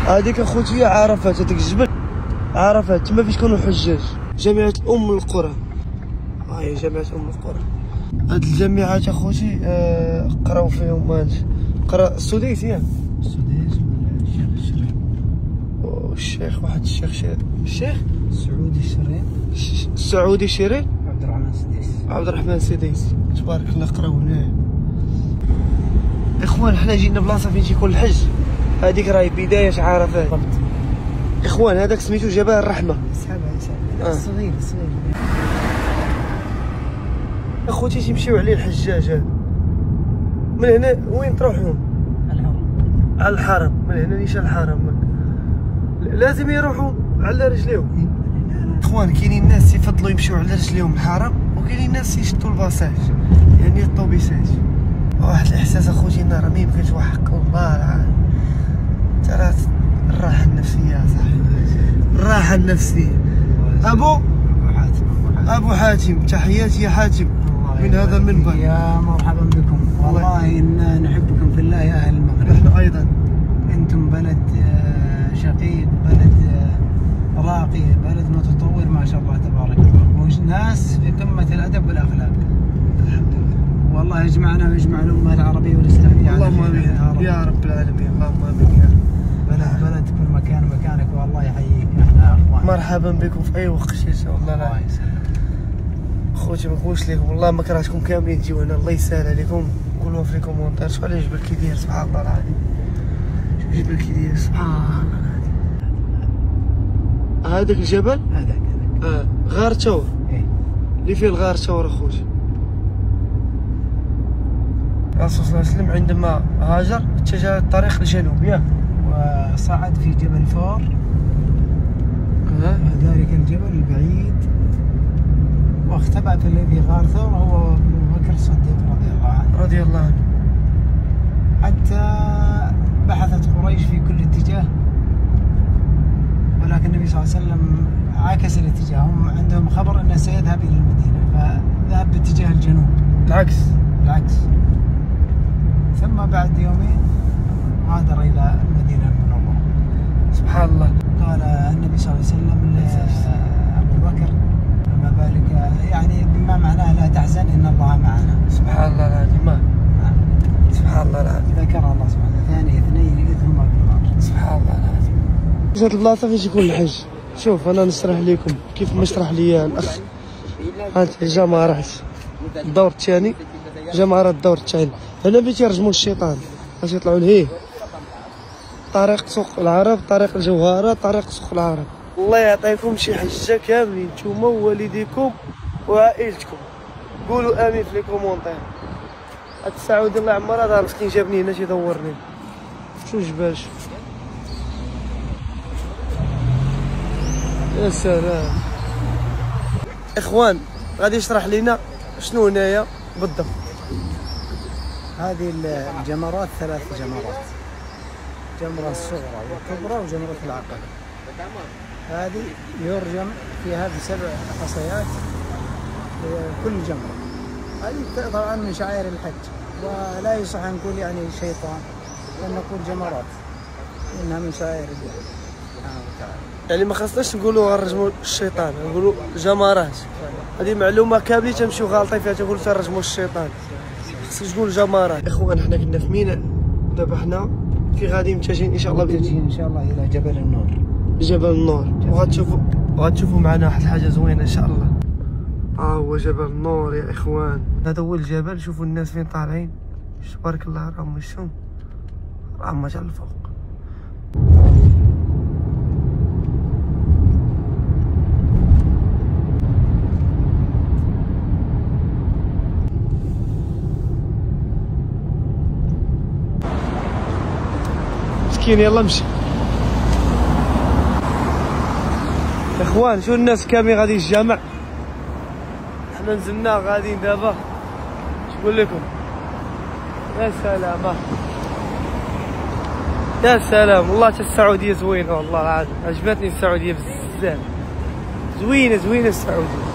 هذيك اخوتي عرفات، هذاك الجبل عرفات تما فين كانوا الحجاج. جامعة أم القرى، هاي جامعة أم القرى. هاد الجامعات اخوتي قراو فيهم قرا السديس ياك؟ السديس والشيخ الشريف. والشيخ واحد الشيخ سعودي الشريف. السعودي الشريف؟ عبد الرحمن السديس. عبد الرحمن السديس، تبارك الله قراو هنايا. اخوان حنا جينا بلاصه فين تيكون الحج، هذيك راهي بداية عرفات. اخوان هذاك سميتو جبل الرحمة. يسحبها صغير صغير. اخوتي تيمشيو عليه الحجاج هذا. من هنا وين تروحون؟ على الحرم. من هنا نيشان الحرم لازم يروحوا على رجليهم. اخوان كاينين ناس يفضلوا يمشيو على رجليهم الحرم، وكاينين ناس يشدوا الباصات يعني الطوبيسات. واحد الاحساس اخوتي راه ما يمكنش وحق والله العظيم. ترى الراحه النفسيه صاحبي، الراحه النفسيه. ابو حاتم تحياتي يا حاتم من هذا المنبر. يا مرحبا بكم، والله إنا نحبكم في الله يا اهل المغرب. نحن ايضا. انتم بلد شقيق، بلد راقي، بلد متطور ما شاء الله تبارك الله، وناس في قمه الادب والاخلاق. الحمد لله. والله يجمعنا ويجمع الامه العربيه والاسلاميه. اللهم امين يا رب العالمين. اللهم امين يا رب. بلد كل مكان مكانك، والله يحييك. احنا اخوان، مرحبا بكم في اي وقت ان شاء الله. الله يسلمك خوتي ما نقولش لكم والله ما كرهتكم كاملين تجيو هنا، الله يسهل عليكم. قولوا في الكومونتير شوف على جبل كي داير، سبحان الله العظيم. شوف جبل كي داير، سبحان الله العظيم. هذاك الجبل هذاك غار تور. ايه اللي فيه الغار تور اخوتي. الرسول صلى الله عليه وسلم عندما هاجر اتجه الطريق الجنوب ياك، وصعد في جبل فور. ذلك الجبل البعيد، واختبأ في غار ثور هو ابو بكر الصديق رضي الله عنه. حتى بحثت قريش في كل اتجاه، ولكن النبي صلى الله عليه وسلم عكس الاتجاه. هم عندهم خبر انه سيذهب الى المدينه، فذهب باتجاه الجنوب. العكس. ثم بعد يومين غادر الى المدينه المنوره. سبحان الله. قال النبي صلى الله عليه وسلم لابو بكر: فما بالك، يعني بما معناه لا تحزن ان الله معنا. سبحان الله العظيم. سبحان الله العظيم. ذكر الله سبحانه ثاني اثنين اذ هما في الغار. سبحان الله العظيم. هاد البلاصه فين تيكون الحج. شوف انا نشرح لكم كيف ما شرح لي الاخ. هانت جمرات الدور الثاني، جمرات الدور الثاني. هنا فين تيرجموا الشيطان باش يطلعوا لهيه. طريق سوق العرب، طريق الجوهره، طريق سوق العرب. الله يعطيكم شي حجه كاملين نتوما ووالديكم وعائلتكم. قولوا امين في لي كومونتير. هاد السعودي الله يعمرها دار مسكين جابني هنا تيدورني. شو جبال شوف. يا سلام. اخوان غادي يشرح لنا شنو هنايا بالضبط. هذه الجمرات 3 جمرات: جمرة الصغرى والكبرى وجمرة العقبة. هذه يرجم في هذه 7 حصيات كل جمرة. هذه طبعا من شعائر الحج، ولا يصح أن نقول يعني شيطان، بل نقول جمرات، إنها من شعائر الله سبحانه وتعالى. يعني ما خصناش نقولوا غنرجموا الشيطان، نقولوا جمرات. هذه معلومة كاملين تمشيو غالطين فيها، تقولوا تنرجموا الشيطان، خصك تقول جمرات. اخوان حنا كنا في ميناء، دابا حنا في غادي متجهين ان شاء الله ان شاء الله الى جبل النور. جبل النور، وغتشوفوا معنا واحد الحاجه زوينه ان شاء الله. هو جبل النور يا اخوان. هذا هو الجبل. شوفوا الناس فين طالعين، تبارك الله. راهم مشون، راهم حتى الفوق. مسكين يلا مشي. اخوان شو الناس كاملين غادي الجامع، حنا نزلنا غاديين دابا. شنقول لكم، يا سلام يا سلام. والله حتى السعوديه زوينه، والله العظيم عجبتني السعوديه بزاف. زوينه السعوديه.